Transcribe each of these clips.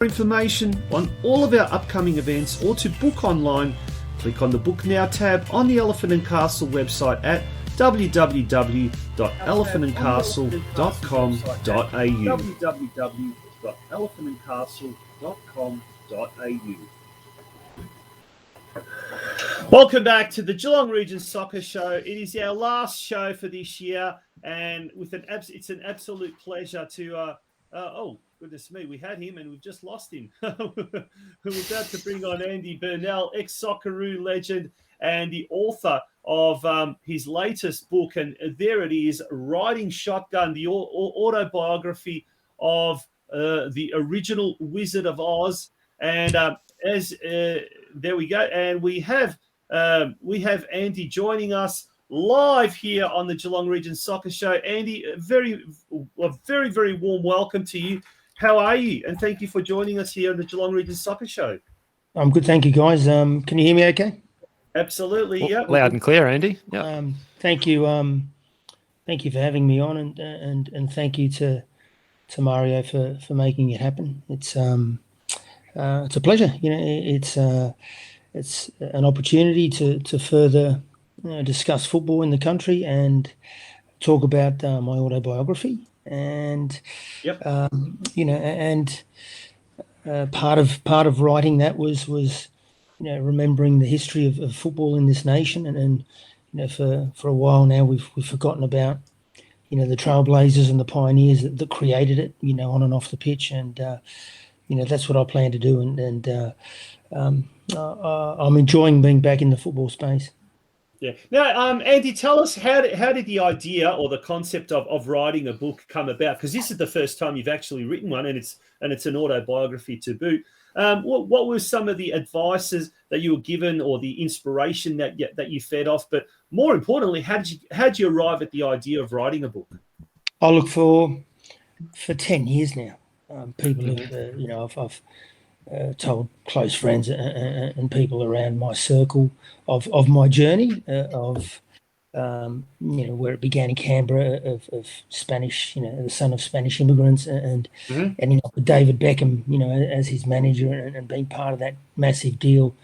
information on all of our upcoming events or to book online, click on the Book Now tab on the Elephant and Castle website at www.elephantandcastle.com.au. www.elephantandcastle.com.au. Welcome back to the Geelong Region Soccer Show. It is our last show for this year, and it's an absolute pleasure to oh goodness me, we had him and we've just lost him. We're about to bring on Andy Bernal, ex-Socceroo legend and the author of his latest book, and there it is, Riding Shotgun, the autobiography of the original Wizard of Oz. And there we go, and we have Andy joining us live here on the Geelong Region Soccer Show. Andy, a very, very warm welcome to you. How are you? And thank you for joining us here on the Geelong Region Soccer Show. I'm good, thank you, guys. Can you hear me okay? Absolutely, yeah. Loud and clear, Andy. Yeah. Thank you. Thank you for having me on, and thank you to Mario for making it happen. It's a pleasure. You know, it's an opportunity to further discuss football in the country and talk about my autobiography. And part of writing that was remembering the history of football in this nation, and for a while now we've forgotten about the trailblazers and the pioneers that created it, on and off the pitch, and that's what I plan to do, and I'm enjoying being back in the football space. Yeah. Now, Andy, tell us how did the idea or the concept of writing a book come about? Because this is the first time you've actually written one, and it's an autobiography to boot. What were some of the advices that you were given, or the inspiration that you fed off? But more importantly, how did you arrive at the idea of writing a book? I look for 10 years now. People have, I've told close friends and people around my circle of my journey, where it began in Canberra, of Spanish, the son of Spanish immigrants, and ending up with David Beckham, as his manager, and being part of that massive deal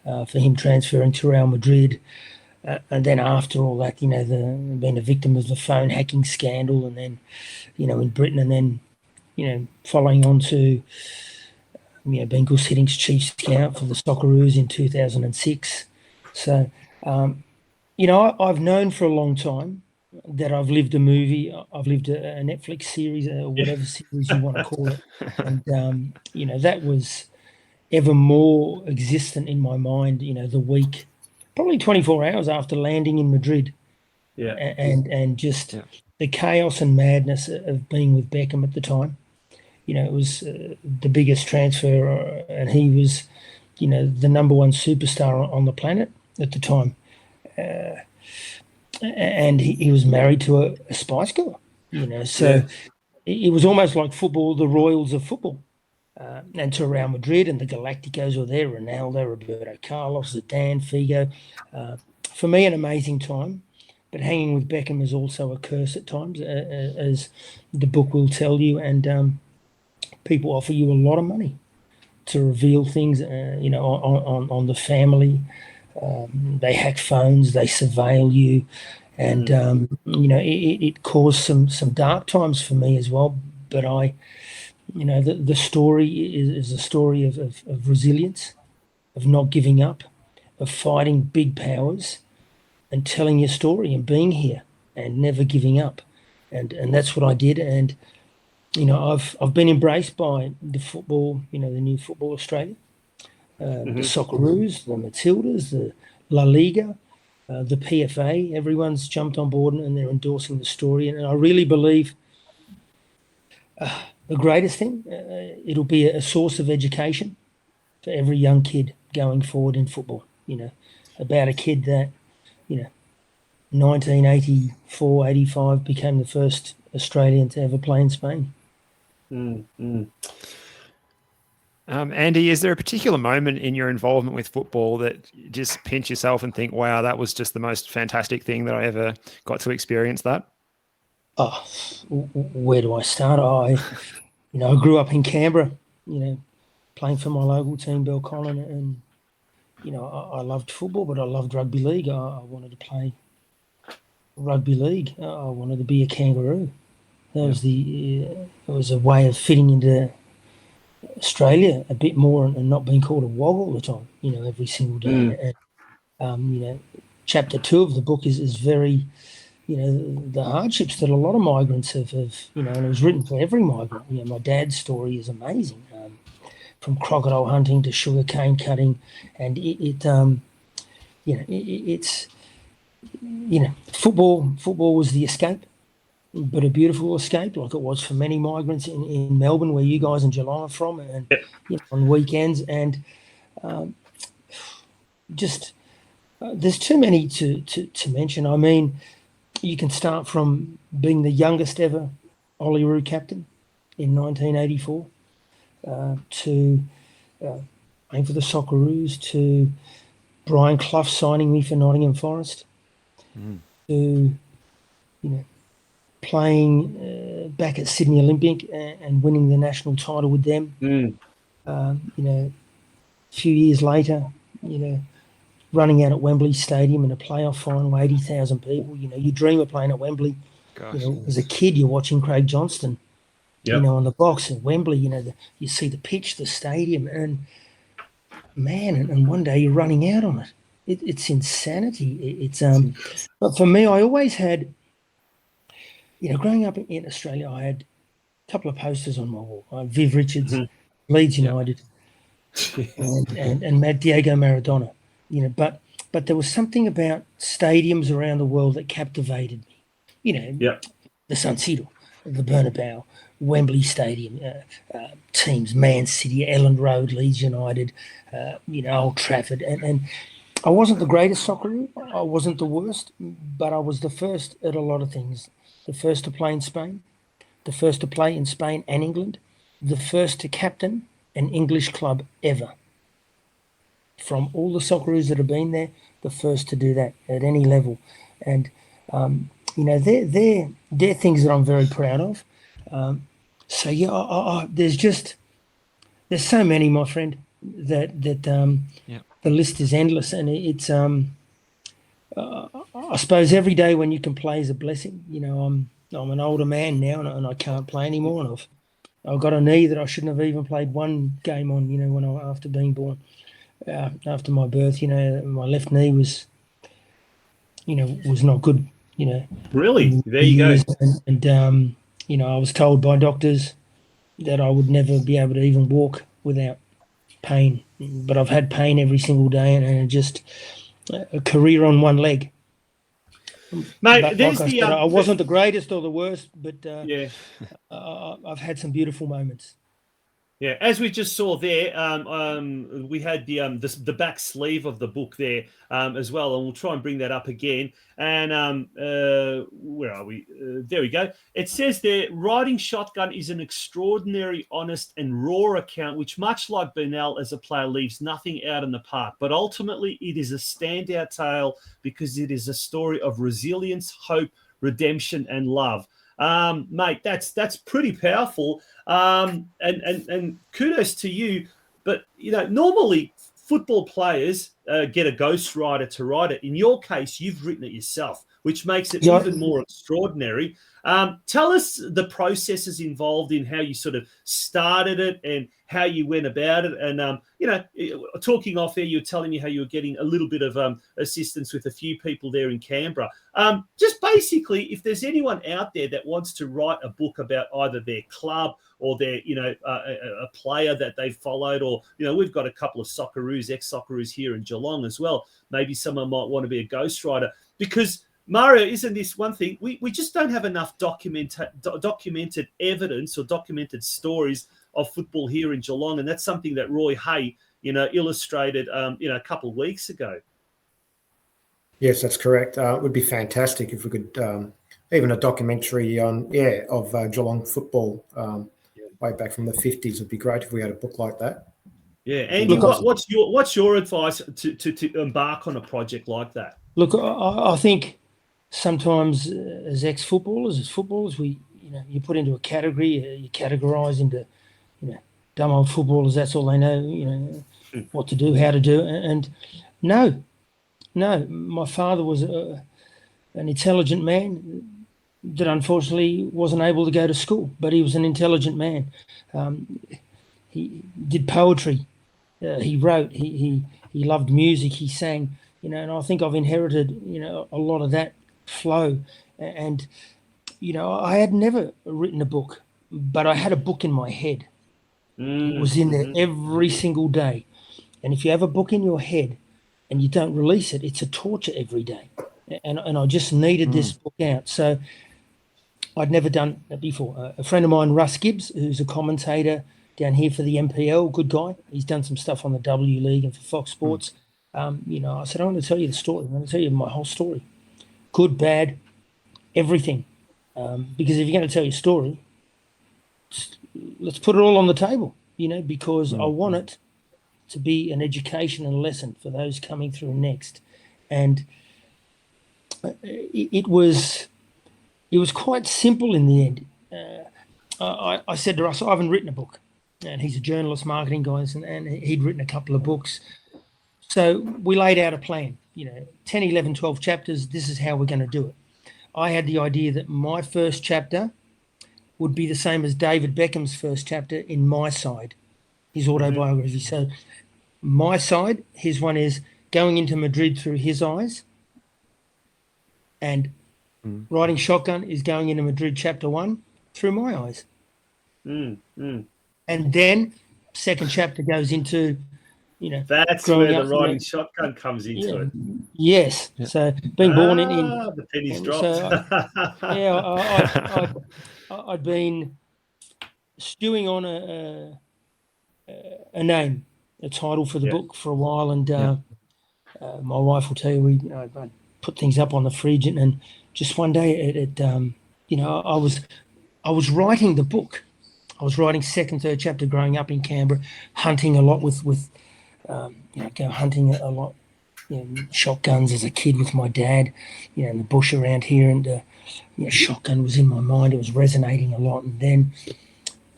for him transferring to Real Madrid. And then after all that, being a victim of the phone hacking scandal, and then, in Britain, and then, following on to, being Gus Hiddings' chief scout for the Socceroos in 2006. So, I've known for a long time that I've lived a movie, I've lived a Netflix series, or whatever series you want to call it. And, that was ever more existent in my mind, the week, probably 24 hours after landing in Madrid. Yeah. And just the chaos and madness of being with Beckham at the time. It was the biggest transfer, and he was, the number one superstar on the planet at the time. And he was married to a Spice Girl, so it was almost like football, the royals of football. And to Real Madrid, and the Galacticos were there, Ronaldo, Roberto Carlos, Zidane, Figo. For me, an amazing time. But hanging with Beckham is also a curse at times, as the book will tell you. And people offer you a lot of money to reveal things, on the family. They hack phones, they surveil you, and it caused some dark times for me as well. But the story is a story of resilience, of not giving up, of fighting big powers, and telling your story and being here and never giving up, and that's what I did. And I've been embraced by the football, the new Football Australia, the Socceroos, the Matildas, the La Liga, the PFA. Everyone's jumped on board and they're endorsing the story. And I really believe the greatest thing, it'll be a source of education for every young kid going forward in football. About a kid that, 1984, 85 became the first Australian to ever play in Spain. Andy, is there a particular moment in your involvement with football that you just pinch yourself and think, wow, that was just the most fantastic thing that I ever got to experience that? Oh, where do I start? I grew up in Canberra, playing for my local team, Belconnen, and I loved football, but I loved rugby league. I wanted to play rugby league. I wanted to be a kangaroo. That was it was a way of fitting into Australia a bit more and not being called a wog all the time, every single day. And, chapter 2 of the book is very, the hardships that a lot of migrants have, and it was written for every migrant. My dad's story is amazing, from crocodile hunting to sugarcane cutting, and it's football was the escape, but a beautiful escape, like it was for many migrants in Melbourne, where you guys in Geelong are from, and on weekends. And there's too many to mention. I mean, you can start from being the youngest ever Olyroos captain in 1984 to playing for the Socceroos, to Brian Clough signing me for Nottingham Forest, to playing back at Sydney Olympic and winning the national title with them. A few years later, running out at Wembley Stadium in a playoff final, 80,000 people. You dream of playing at Wembley. Gosh. As a kid, you're watching Craig Johnston, on the box at Wembley. You see the pitch, the stadium, and man, and one day you're running out on it. It's insanity. It's but for me, I always had, growing up in Australia, I had a couple of posters on my wall. Viv Richards, Leeds United, and Diego Maradona. But there was something about stadiums around the world that captivated me. The San Siro, the Bernabeu, Wembley Stadium, teams, Man City, Elland Road, Leeds United, Old Trafford. And I wasn't the greatest Socceroo. I wasn't the worst, but I was the first at a lot of things. The first to play in Spain, the first to play in Spain and England, the first to captain an English club ever. From all the Socceroos that have been there, the first to do that at any level. And, they're things that I'm very proud of. There's so many, my friend, that the list is endless. And it's, I suppose every day when you can play is a blessing. I'm an older man now and I can't play anymore. And I've got a knee that I shouldn't have even played one game on, after being born. After my birth, my left knee was not good, Really? There you go. And I was told by doctors that I would never be able to even walk without pain. But I've had pain every single day, and just a career on one leg. Mate, but there's like I wasn't the greatest or the worst, but I've had some beautiful moments. Yeah, as we just saw there, we had the back sleeve of the book there as well, and we'll try and bring that up again. And where are we? There we go. It says there, Riding Shotgun is an extraordinary, honest, and raw account, which, much like Bernal as a player, leaves nothing out in the park. But ultimately, it is a standout tale because it is a story of resilience, hope, redemption, and love. Mate, that's pretty powerful. And kudos to you. But, normally football players get a ghostwriter to write it. In your case, you've written it yourself, which makes it even more extraordinary. Tell us the processes involved in how you sort of started it and how you went about it. And, talking off air, you were telling me how you were getting a little bit of assistance with a few people there in Canberra. Just basically, if there's anyone out there that wants to write a book about either their club or their, a player that they followed, or, we've got a couple of Socceroos, ex-Socceroos here in Geelong as well. Maybe someone might want to be a ghostwriter because, Mario, isn't this one thing? We just don't have enough documented evidence or documented stories of football here in Geelong, and that's something that Roy Hay, illustrated, a couple of weeks ago. Yes, that's correct. It would be fantastic if we could even a documentary on of Geelong football way back from the 50s. Would be great if we had a book like that. Yeah, Andy, what's your advice to embark on a project like that? Look, I think sometimes as ex-footballers, as footballers, you put into a category, you categorise into, dumb old footballers, that's all they know, what to do, how to do. And no, my father was an intelligent man that unfortunately wasn't able to go to school, but he was an intelligent man. He did poetry. He wrote. He loved music. He sang. And I think I've inherited, a lot of that flow. And I had never written a book, but I had a book in my head. It was in there every single day. And if you have a book in your head and you don't release it, it's a torture every day. And I just needed this book out. So I'd never done that before. A friend of mine, Russ Gibbs, who's a commentator down here for the MPL, good guy. He's done some stuff on the W League and for Fox Sports. I said, I'm going to tell you the story. I'm going to tell you my whole story. Good, bad, everything. Because if you're going to tell your story, let's put it all on the table, because I want it to be an education and lesson for those coming through next. And it was quite simple in the end. I said to Russ, I haven't written a book. And he's a journalist, marketing guy, and he'd written a couple of books. So we laid out a plan, 10, 11, 12 chapters. This is how we're going to do it. I had the idea that my first chapter would be the same as David Beckham's first chapter in My Side, his autobiography. So my side, his one is going into Madrid through his eyes, and Riding Shotgun is going into Madrid chapter 1 through my eyes. And then second chapter goes into, that's where the Riding Shotgun comes into it. Yes. Yeah. So being born in the pennies dropped. So, I'd been stewing on a name, a title for the book for a while, and my wife will tell you I put things up on the fridge, and just one day I was writing the book. I was writing second, third chapter growing up in Canberra, hunting a lot with go hunting a lot, shotguns as a kid with my dad, in the bush around here, and shotgun was in my mind. It was resonating a lot, and then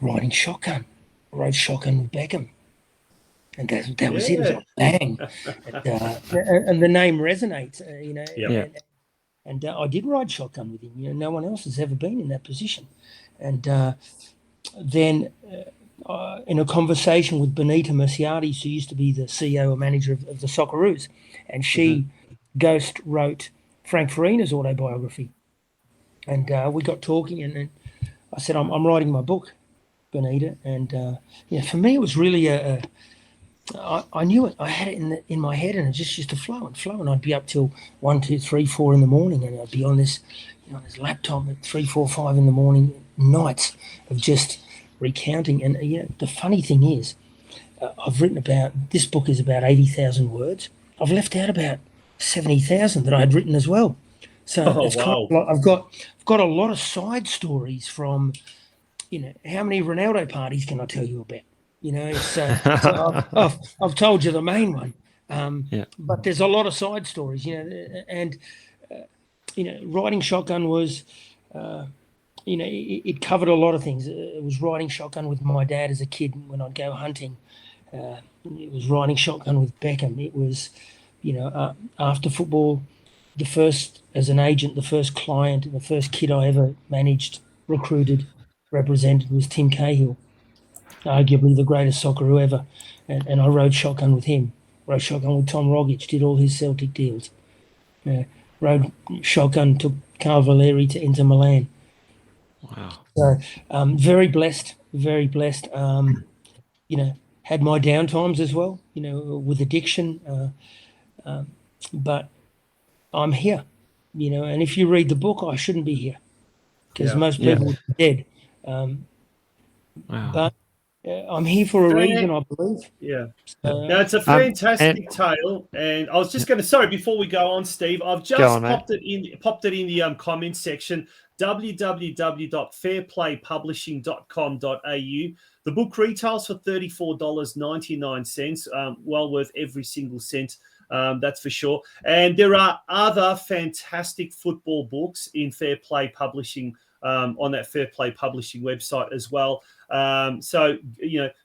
riding shotgun, I rode shotgun with Beckham, and that was it. It was like bang, and the name resonates, And I did ride shotgun with him. No one else has ever been in that position, and then in a conversation with Benita Merciades, who used to be the CEO or manager of the Socceroos, and she ghost wrote Frank Farina's autobiography. And we got talking, and I said, I'm writing my book, Benita. And for me, it was really I knew it. I had it in my head, and it just used to flow and flow. And I'd be up till 1, 2, 3, 4 in the morning, and I'd be on this, this laptop at 3, 4, 5 in the morning, nights of just recounting. And the funny thing is, I've written about, this book is about 80,000 words. I've left out about 70,000 that I had written as well. So it's kind of like I've got a lot of side stories from, how many Ronaldo parties can I tell you about? So I've told you the main one, but there's a lot of side stories, and riding shotgun was, it covered a lot of things. It was riding shotgun with my dad as a kid when I'd go hunting. It was riding shotgun with Beckham. It was, after football, as an agent, the first client and the first kid I ever managed, recruited, represented was Tim Cahill, arguably the greatest Socceroo ever. And I rode shotgun with him. Rode shotgun with Tom Rogic, did all his Celtic deals. Rode shotgun, took Carl Valeri to Inter Milan. Wow. So very blessed, very blessed. Had my downtimes as well, with addiction. But I'm here, and if you read the book, I shouldn't be here because most people would be dead. But I'm here for a reason, I believe. Yeah. Now, it's a fantastic tale. And I was just going to, sorry, before we go on, Steve, I've just popped it in the comments section, www.fairplaypublishing.com.au. The book retails for $34.99, well worth every single cent. That's for sure. And there are other fantastic football books in Fair Play Publishing on that Fair Play Publishing website as well. So,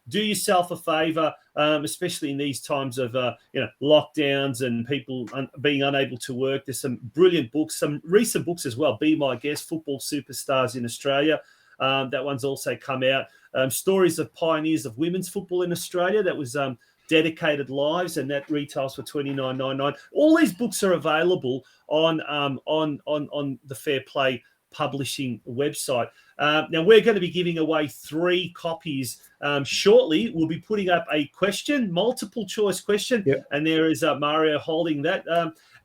do yourself a favour, especially in these times of, lockdowns and people being unable to work. There's some brilliant books, some recent books as well. Be My Guest, Football Superstars in Australia. That one's also come out. Stories of Pioneers of Women's Football in Australia. That was Dedicated Lives, and that retails for $29.99. All these books are available on the Fair Play Publishing website. Now, we're going to be giving away 3 copies shortly. We'll be putting up a question, multiple choice question, and there is Mario holding that.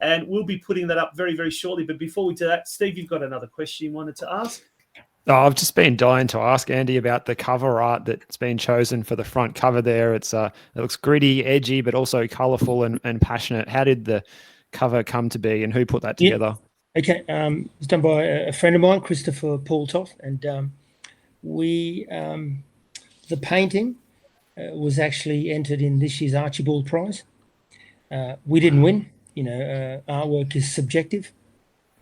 And we'll be putting that up very, very shortly. But before we do that, Steve, you've got another question you wanted to ask? Oh, I've just been dying to ask Andy about the cover art that's been chosen for the front cover there. It looks gritty, edgy, but also colourful and passionate. How did the cover come to be, and who put that together? Okay, it's done by a friend of mine, Christopher Paultoff, and the painting was actually entered in this year's Archibald Prize. We didn't win. Artwork is subjective.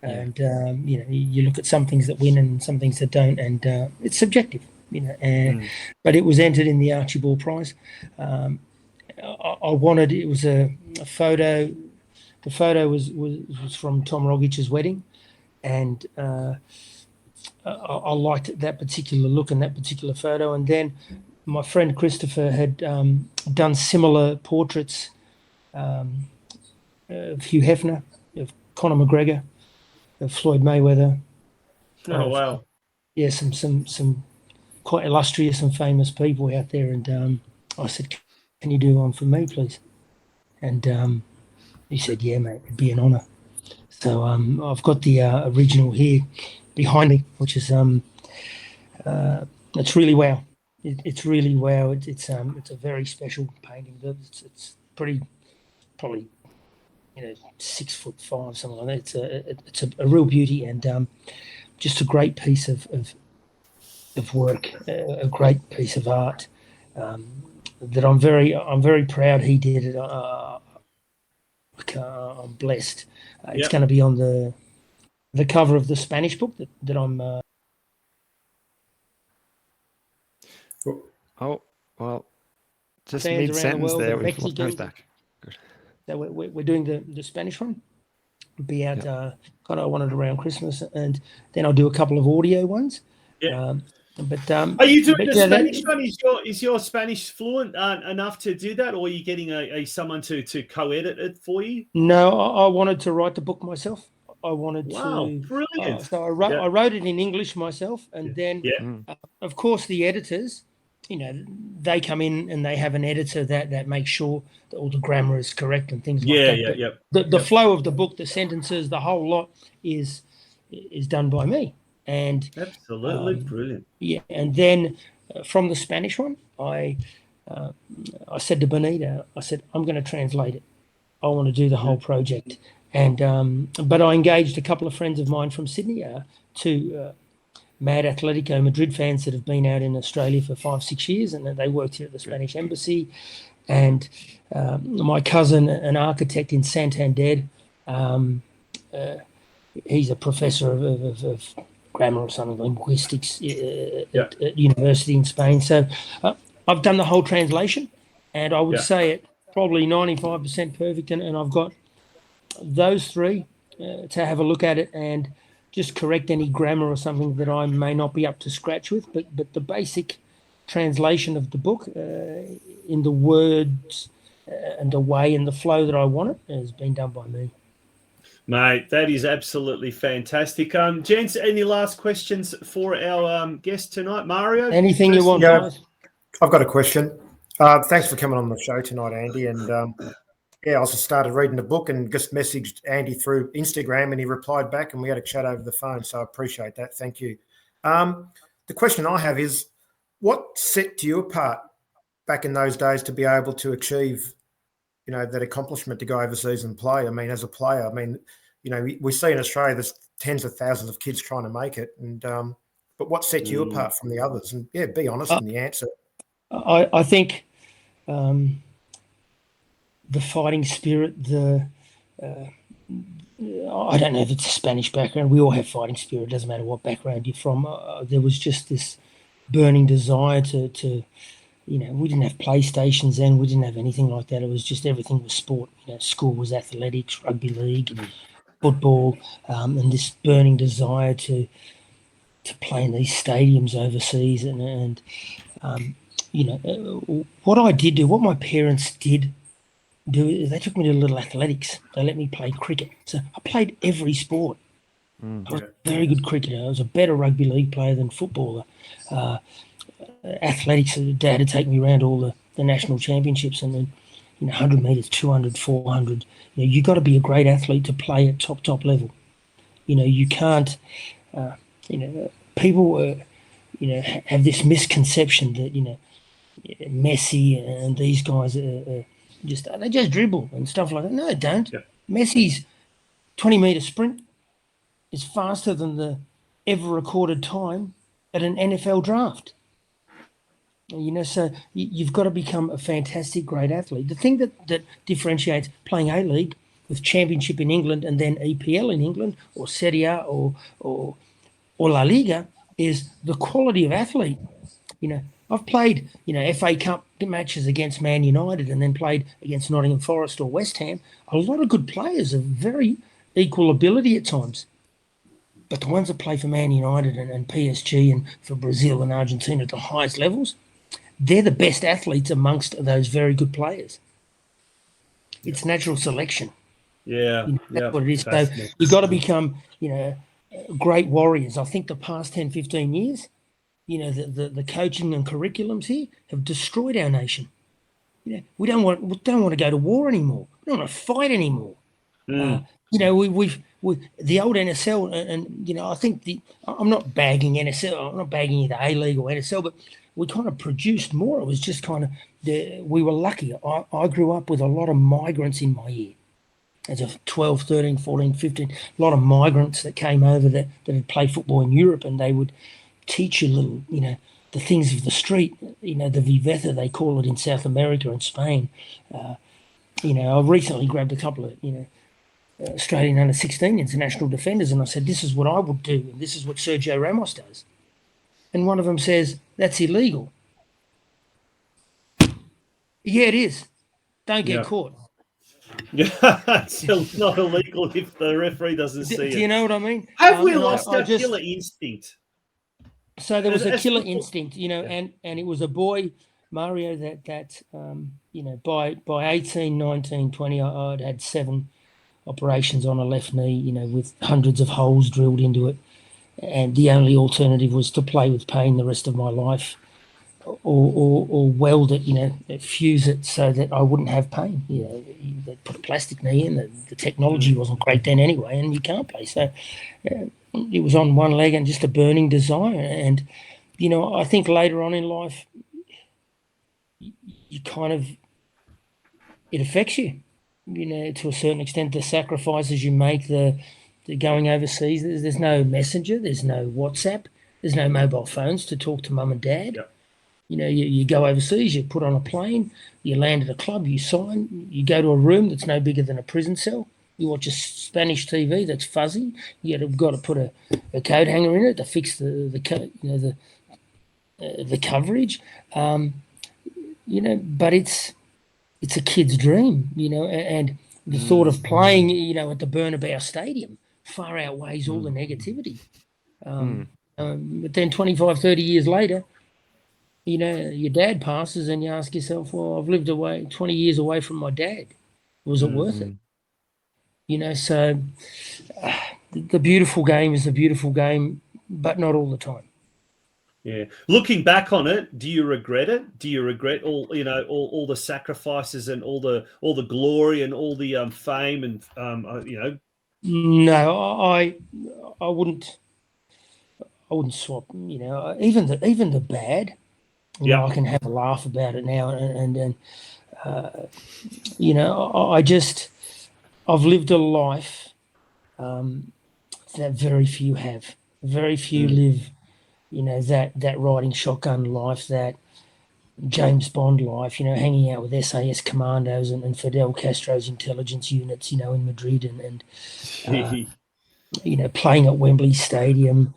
And you look at some things that win and some things that don't, and it's subjective, but it was entered in the Archibald Prize. I wanted, it was a photo. The photo was from Tom Rogic's wedding, and I liked that particular look and that particular photo. And then my friend Christopher had done similar portraits of Hugh Hefner, of Conor McGregor, of Floyd Mayweather. Oh, wow. Yeah, some quite illustrious and famous people out there. And I said, can you do one for me, please? And he said, yeah, mate, it'd be an honour. So I've got the original here behind me, which is it's really wow. It's really wow. It's a very special painting. It's probably 6'5", something like that. It's a real beauty, and just a great piece of work, a great piece of art that I'm very proud he did it. I'm blessed. It's going to be on the cover of the Spanish book that I'm. Oh well, just mid sentence there. We've lost those back. So we're doing the Spanish one. It'll be out. I want it around Christmas, and then I'll do a couple of audio ones. Yeah. Are you doing the Spanish one? Is your Spanish fluent enough to do that, or are you getting someone to co-edit it for you? No, I wanted to write the book myself. I wanted to. Brilliant! So I wrote it in English myself, and then of course the editors, they come in and they have an editor that makes sure that all the grammar is correct and things like that. The flow of the book, the sentences, the whole lot is done by me. And absolutely brilliant. Yeah, and then from the Spanish one, I said to Benita, I said, I'm going to translate it. I want to do the whole project. And but I engaged a couple of friends of mine from Sydney, two mad Atletico Madrid fans that have been out in Australia for 5-6 years, and they worked here at the Spanish Embassy. And my cousin, an architect in Santander, he's a professor of grammar or something, linguistics at university in Spain. So I've done the whole translation, and I would say it probably 95% perfect. And I've got those 3 to have a look at it and just correct any grammar or something that I may not be up to scratch with. But the basic translation of the book in the words and the way and the flow that I want it has been done by me. Mate, that is absolutely fantastic. Gents, any last questions for our guest tonight? Mario? Anything you want, guys? I've got a question. Thanks for coming on the show tonight, Andy. And I also started reading the book and just messaged Andy through Instagram, and he replied back, and we had a chat over the phone. So I appreciate that. Thank you. The question I have is, what set you apart back in those days to be able to achieve, that accomplishment to go overseas and play? I mean, as a player, we see in Australia there's tens of thousands of kids trying to make it, and but what set you apart from the others? And be honest in the answer. I think the fighting spirit, the I don't know if it's a Spanish background. We all have fighting spirit. It doesn't matter what background you're from. There was just this burning desire to, we didn't have PlayStations then. We didn't have anything like that. It was just everything was sport. School was athletics, rugby league, football, and this burning desire to play in these stadiums overseas. And what I did do, what my parents did do, is they took me to little athletics. They let me play cricket. So I played every sport. I was a very good cricketer. I was a better rugby league player than footballer. Athletics, Dad would take me around all the national championships, and then 100 metres, 200, 400. You got to be a great athlete to play at top level. You can't, people, have this misconception that, Messi and these guys they just dribble and stuff like that. No, they don't. Yeah. Messi's 20-metre sprint is faster than the ever recorded time at an NFL draft. So you've got to become a fantastic, great athlete. The thing that differentiates playing A-League with Championship in England and then EPL in England, or Serie A or La Liga, is the quality of athlete. I've played, FA Cup matches against Man United and then played against Nottingham Forest or West Ham. A lot of good players of very equal ability at times. But the ones that play for Man United and PSG and for Brazil and Argentina at the highest levels, they're the best athletes amongst those very good players. It's natural selection. Yeah, That's what it is. So you've got to become, great warriors. I think the past 10, 15 years, the coaching and curriculums here have destroyed our nation. We don't want to go to war anymore. We don't want to fight anymore. We've the old NSL, and I think I'm not bagging NSL. I'm not bagging either A-League or NSL, but we kind of produced more. It was just kind of we were lucky. I grew up with a lot of migrants in my year. As a 12, 13, 14, 15, a lot of migrants that came over that had played football in Europe, and they would teach you little, the things of the street, the viveza, they call it in South America and Spain. I've recently grabbed a couple of, Australian under-16 international defenders, and I said, this is what I would do, and this is what Sergio Ramos does. And one of them says, that's illegal. Yeah, it is. Don't get caught. Yeah, it's still not illegal if the referee doesn't see it. Do you know what I mean? Have we lost our killer instinct? So there was a killer instinct, and it was a boy, Mario, that by 18, 19, 20, I'd had 7 operations on a left knee, with hundreds of holes drilled into it. And the only alternative was to play with pain the rest of my life, or weld it, fuse it so that I wouldn't have pain. They put a plastic knee in. The technology wasn't great then anyway, and you can't play. So it was on one leg and just a burning desire. And, I think later on in life, you kind of, it affects you, to a certain extent, the sacrifices you make, the going overseas. There's no messenger, there's no WhatsApp, there's no mobile phones to talk to mum and dad. Yep. You go overseas, you put on a plane, you land at a club, you sign, you go to a room that's no bigger than a prison cell. You watch a Spanish TV that's fuzzy. You've got to put a coat hanger in it to fix the coverage. But it's a kid's dream, and the thought of playing, at the Bernabeu Stadium far outweighs all the negativity. But then 25, 30 years later, your dad passes and you ask yourself, well, I've lived 20 years away from my dad. Was it worth it? So the beautiful game is the beautiful game, but not all the time. Yeah. Looking back on it, do you regret it? Do you regret all the sacrifices and all the glory and all the fame and No, I wouldn't. I wouldn't swap. Even the bad. I can have a laugh about it now, and I've lived a life that very few have. Very few live, that riding shotgun life, that James Bond life, hanging out with SAS commandos and Fidel Castro's intelligence units, in Madrid and playing at Wembley Stadium,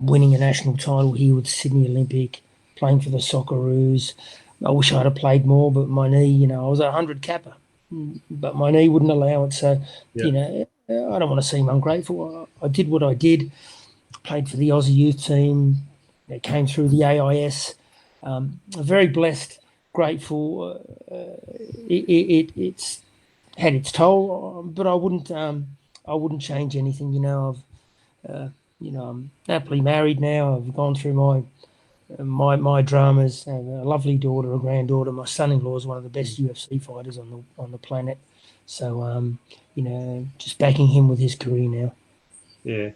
winning a national title here with Sydney Olympic, playing for the Socceroos. I wish I'd have played more, but my knee, I was a 100 capper, but my knee wouldn't allow it. So, I don't want to seem ungrateful. I did what I did, played for the Aussie youth team, came through the AIS. Very blessed, grateful. It's had its toll, but I wouldn't change anything. I'm happily married now. I've gone through my dramas. I have a lovely daughter, a granddaughter. My son-in-law is one of the best UFC fighters on the planet. So just backing him with his career now. Yeah.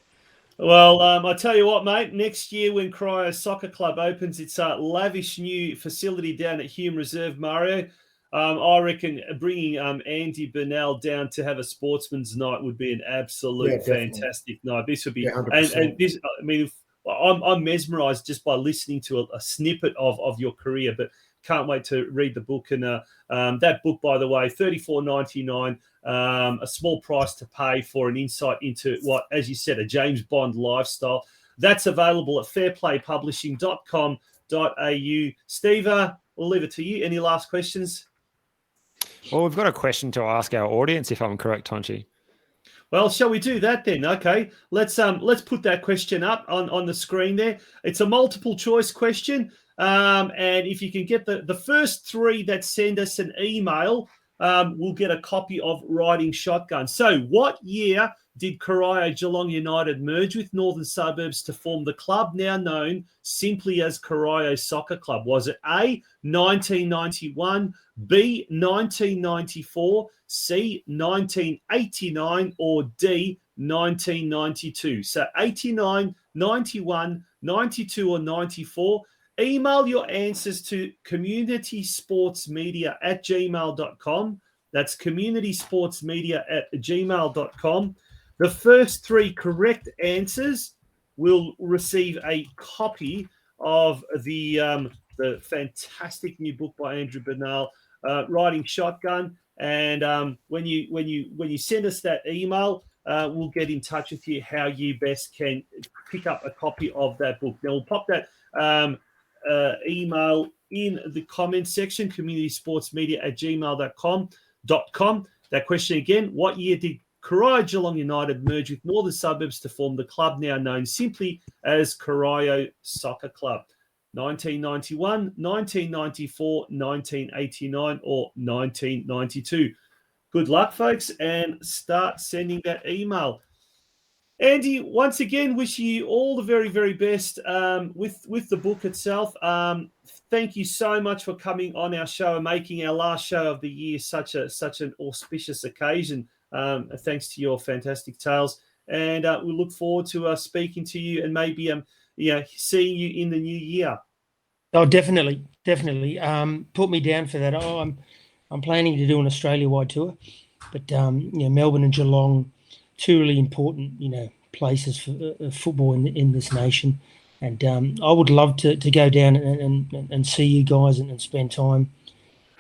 Well, I tell you what, mate, next year when Cryo Soccer Club opens its lavish new facility down at Hume Reserve, Mario, I reckon bringing Andy Bernal down to have a sportsman's night would be an absolute fantastic night. This would be, and this, I mean, I'm mesmerised just by listening to a snippet of your career, but can't wait to read the book. And that book, by the way, $34.99. A small price to pay for an insight into what, as you said, a James Bond lifestyle. That's available at fairplaypublishing.com.au. Steve, we'll leave it to you. Any last questions? Well, we've got a question to ask our audience, if I'm correct, Tonci. Well, shall we do that then? Okay, let's put that question up on the screen there. It's a multiple choice question, and if you can get the first three that send us an email, we'll get a copy of Riding Shotgun. So, what year did Corio Geelong United merge with Northern Suburbs to form the club now known simply as Corio Soccer Club? Was it A, 1991, B, 1994, C, 1989, or D, 1992? So 89, 91, 92, or 94. Email your answers to communitysportsmedia@gmail.com. That's communitysportsmedia@gmail.com. The first three correct answers will receive a copy of the fantastic new book by Andrew Bernal, Riding Shotgun. And when you send us that email, we'll get in touch with you how you best can pick up a copy of that book. Now we'll pop that email in the comments section, communitysportsmedia@gmail.com. That question again: what year did Corio Geelong United merge with Northern Suburbs to form the club now known simply as Corio Soccer Club? 1991, 1994, 1989, or 1992? Good luck, folks, and start sending that email. Andy, once again, wishing you all the very, very best with the book itself. Thank you so much for coming on our show and making our last show of the year such an auspicious occasion. Thanks to your fantastic tales, and we look forward to speaking to you and maybe seeing you in the new year. Oh, definitely. Put me down for that. I'm planning to do an Australia-wide tour, but Melbourne and Geelong, two really important places for football in this nation, and I would love to go down and see you guys and spend time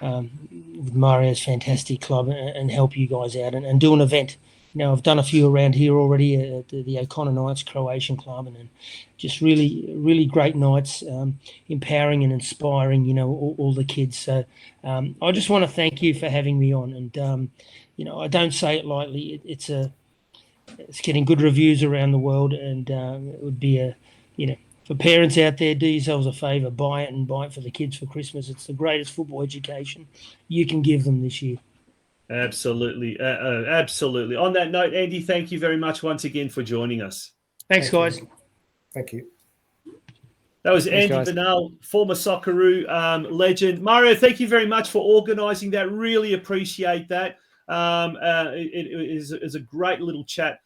with Mario's fantastic club and help you guys out and do an event. I've done a few around here already at the O'Connor Knights Croatian Club, and just really, really great nights, empowering and inspiring, all the kids. So I just want to thank you for having me on. And, I don't say it lightly. It's getting good reviews around the world, and it would be for parents out there, do yourselves a favour, buy it for the kids for Christmas. It's the greatest football education you can give them this year. Absolutely. Absolutely. On that note, Andy, thank you very much once again for joining us. Thanks, guys. Thank you. That was Andy Bernal, former Socceroo legend. Mario, thank you very much for organising that. Really appreciate that. It is a great little chat